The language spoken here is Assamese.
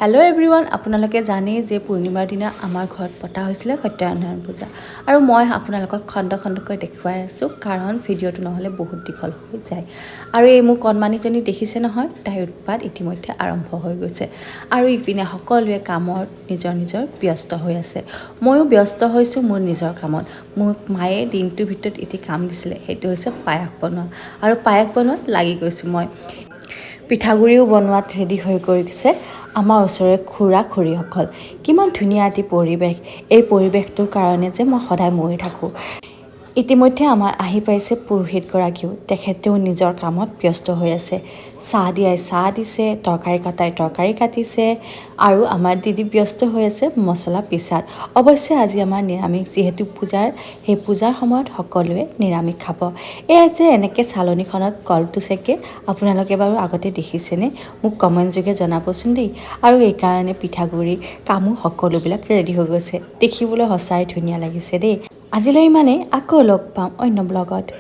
হেল্ল' এভৰিৱান, আপোনালোকে জানেই যে পূৰ্ণিমাৰ দিনা আমাৰ ঘৰত পতা হৈছিলে সত্যনাৰায়ণ পূজা আৰু মই আপোনালোকক খণ্ডকৈ দেখুৱাই আছোঁ কাৰণ ভিডিঅ'টো নহ'লে বহুত দীঘল হৈ যায়। আৰু এই মোৰ কণমানিজনী দেখিছে নহয়, তাইৰ উৎপাত ইতিমধ্যে আৰম্ভ হৈ গৈছে আৰু ইপিনে সকলোৱে কামত নিজৰ ব্যস্ত হৈ আছে। ময়ো ব্যস্ত হৈছোঁ মোৰ নিজৰ কামত। মোক মায়ে দিনটোৰ ভিতৰত এটি কাম দিছিলে, সেইটো হৈছে পায়স বনোৱা আৰু পায়স বনোৱাত লাগি গৈছোঁ মই। পিঠাগুড়িও বনোৱাত ৰেডি হৈ গৈছে আমাৰ ওচৰৰে খুৰা-খুৰীসকল। কিমান ধুনীয়া এটি পৰিৱেশ, এই পৰিৱেশটোৰ কাৰণে যে মই সদায় মৰি থাকোঁ। ইতিমধ্যে আমাৰ আহি পাইছে পুৰোহিতগৰাকীও, তেখেতেও নিজৰ কামত ব্যস্ত হৈ আছে। চাহ দিয়াই চাহ দিছে, তৰকাৰী কটাই তৰকাৰী কাটিছে আৰু আমাৰ দিদি ব্যস্ত হৈ আছে মছলা পিছাত। অৱশ্যে আজি আমাৰ নিৰামিষ, যিহেতু সেই পূজাৰ সময়ত সকলোৱে নিৰামিষ খাব। এয়া যে এনেকৈ চালনীখনত কলটো চেকে, আপোনালোকে বাৰু আগতে দেখিছেনে? মোক কমেণ্ট যোগে জনাবচোন দেই। আৰু এইকাৰণে পিঠাগুড়ি কামো সকলোবিলাক ৰেডি হৈ গৈছে। দেখিবলৈ সঁচাই ধুনীয়া লাগিছে দেই। আজিলৈ ইমানেই, আকৌ লগ পাম অন্য ব্লগত।